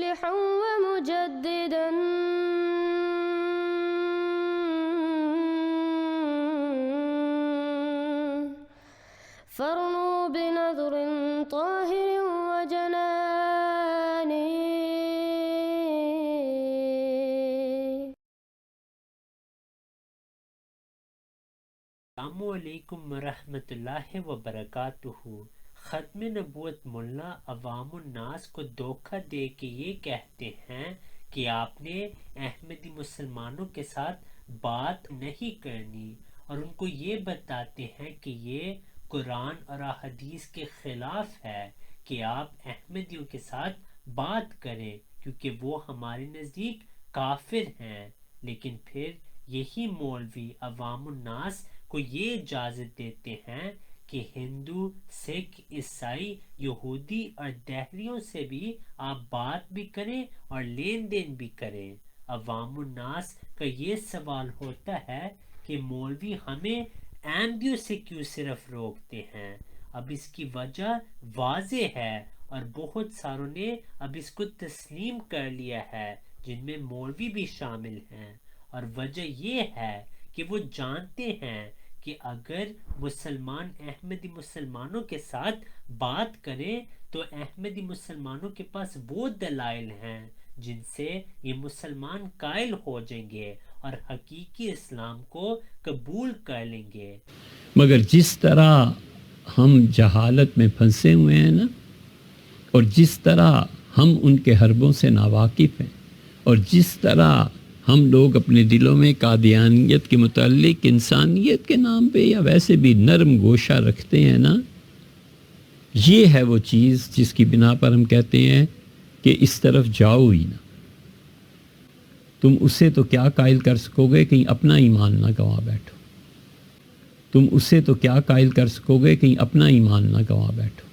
مصلحا ومجددا فارنوا بنظر طاهر وجنان. السلام علیکم ورحمۃ اللہ وبرکاتہ. ختم نبوت ملا عوام الناس کو دھوکہ دے کے یہ کہتے ہیں کہ آپ نے احمدی مسلمانوں کے ساتھ بات نہیں کرنی، اور ان کو یہ بتاتے ہیں کہ یہ قرآن اور احادیث کے خلاف ہے کہ آپ احمدیوں کے ساتھ بات کریں کیونکہ وہ ہمارے نزدیک کافر ہیں. لیکن پھر یہی مولوی عوام الناس کو یہ اجازت دیتے ہیں کہ ہندو، سکھ، عیسائی، یہودی اور دہریوں سے بھی آپ بات بھی کریں اور لین دین بھی کریں. عوام الناس کا یہ سوال ہوتا ہے کہ مولوی ہمیں احمدیوں سے کیوں صرف روکتے ہیں. اب اس کی وجہ واضح ہے اور بہت ساروں نے اب اس کو تسلیم کر لیا ہے، جن میں مولوی بھی شامل ہیں. اور وجہ یہ ہے کہ وہ جانتے ہیں کہ اگر مسلمان احمدی مسلمانوں کے ساتھ بات کریں تو احمدی مسلمانوں کے پاس وہ دلائل ہیں جن سے یہ مسلمان قائل ہو جائیں گے اور حقیقی اسلام کو قبول کر لیں گے. مگر جس طرح ہم جہالت میں پھنسے ہوئے ہیں نا، اور جس طرح ہم ان کے حربوں سے ناواقف ہیں، اور جس طرح ہم لوگ اپنے دلوں میں قادیانیت کے متعلق انسانیت کے نام پہ یا ویسے بھی نرم گوشہ رکھتے ہیں نا، یہ ہے وہ چیز جس کی بنا پر ہم کہتے ہیں کہ اس طرف جاؤ ہی نہ. تم اسے تو کیا قائل کر سکو گے کہیں اپنا ایمان نہ گنوا بیٹھو. تم اسے تو کیا قائل کر سکو گے کہیں اپنا ایمان نہ گنوا بیٹھو.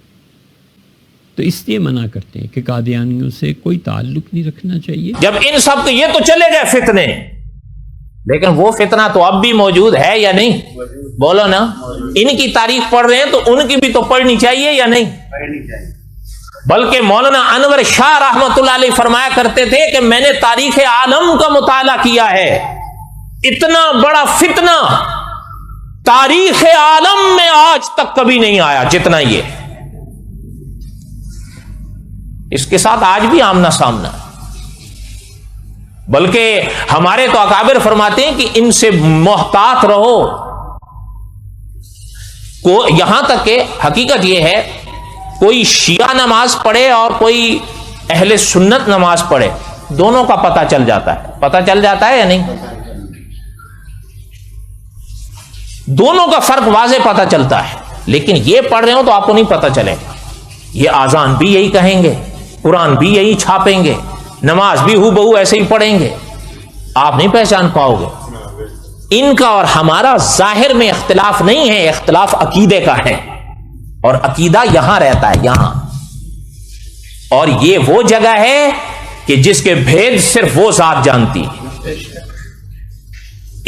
تو اس لیے منع کرتے ہیں کہ قادیانیوں سے کوئی تعلق نہیں رکھنا چاہیے. جب ان سب کے یہ تو چلے گئے فتنے، لیکن وہ فتنہ تو اب بھی موجود ہے یا نہیں؟ بولو نا. ان کی تاریخ پڑھ رہے ہیں تو ان کی بھی تو پڑھنی چاہیے یا نہیں؟ بلکہ مولانا انور شاہ رحمۃ اللہ علیہ فرمایا کرتے تھے کہ میں نے تاریخ عالم کا مطالعہ کیا ہے، اتنا بڑا فتنہ تاریخ عالم میں آج تک کبھی نہیں آیا جتنا یہ. اس کے ساتھ آج بھی آمنا سامنا، بلکہ ہمارے تو اکابر فرماتے ہیں کہ ان سے محتاط رہو. یہاں تک کہ حقیقت یہ ہے، کوئی شیعہ نماز پڑھے اور کوئی اہل سنت نماز پڑھے، دونوں کا پتہ چل جاتا ہے. پتہ چل جاتا ہے یا نہیں؟ دونوں کا فرق واضح پتہ چلتا ہے. لیکن یہ پڑھ رہے ہو تو آپ کو نہیں پتہ چلے گا. یہ آذان بھی یہی کہیں گے، قرآن بھی یہی چھاپیں گے، نماز بھی ہو بہو ایسے ہی پڑھیں گے، آپ نہیں پہچان پاؤ گے. ان کا اور ہمارا ظاہر میں اختلاف نہیں ہے، اختلاف عقیدے کا ہے، اور عقیدہ یہاں رہتا ہے، یہاں. اور یہ وہ جگہ ہے کہ جس کے بھید صرف وہ ذات جانتی ہے.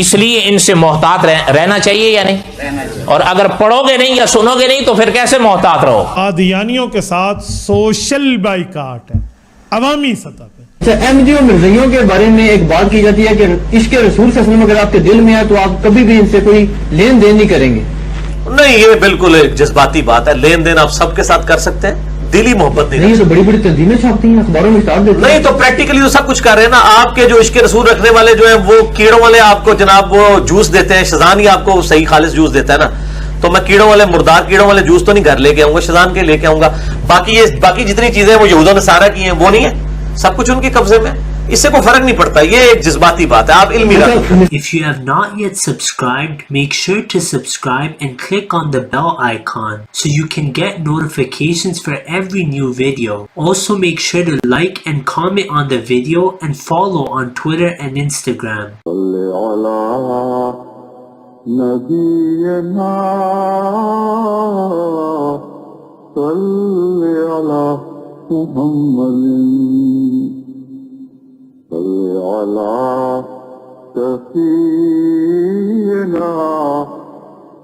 اس لیے ان سے محتاط رہنا چاہیے یا نہیں؟ اور اگر پڑھو گے نہیں یا سنو گے نہیں تو پھر کیسے محتاط رہو؟ قادیانیوں کے ساتھ سوشل بائیکاٹ ہے عوامی سطح پہ. احمدیوں مرزائیوں کے بارے میں ایک بات کی جاتی ہے کہ عشق رسول صلی اللہ علیہ وسلم اگر آپ کے دل میں ہے تو آپ کبھی بھی ان سے کوئی لین دین نہیں کریں گے. نہیں، یہ بالکل ایک جذباتی بات ہے. لین دین آپ سب کے ساتھ کر سکتے ہیں، دلی محبت نہیں. تو بڑی بڑی تنظیمیں چھاپتی ہیں، اخباروں میں اسٹارٹ دیتے ہیں. نہیں تو پریکٹیکلی تو سب کچھ کر رہے ہیں نا. آپ کے جو عشق رسول رکھنے والے جو ہیں وہ کیڑوں والے آپ کو جناب وہ جوس دیتے ہیں. شزان ہی آپ کو صحیح خالص جوس دیتا ہے نا. تو میں کیڑوں والے مردار کیڑوں والے جوس تو نہیں گھر لے کے آؤں گا، شزان کے لے کے آؤں گا. باقی جتنی چیزیں وہ یہودوں نے سارا کی ہیں وہ نہیں ہے، سب کچھ ان کے قبضے میں. اس سے کوئی فرق نہیں پڑتا. یہ ایک جذباتی بات ہے، آپ علمی رکھیں. If you have not yet subscribed, make sure to subscribe and click on the bell icon so you can get notifications for every new video. Also make sure to like and comment on the video and follow on Twitter and Instagram. صل على سفينا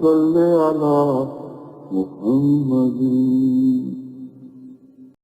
صل على محمد.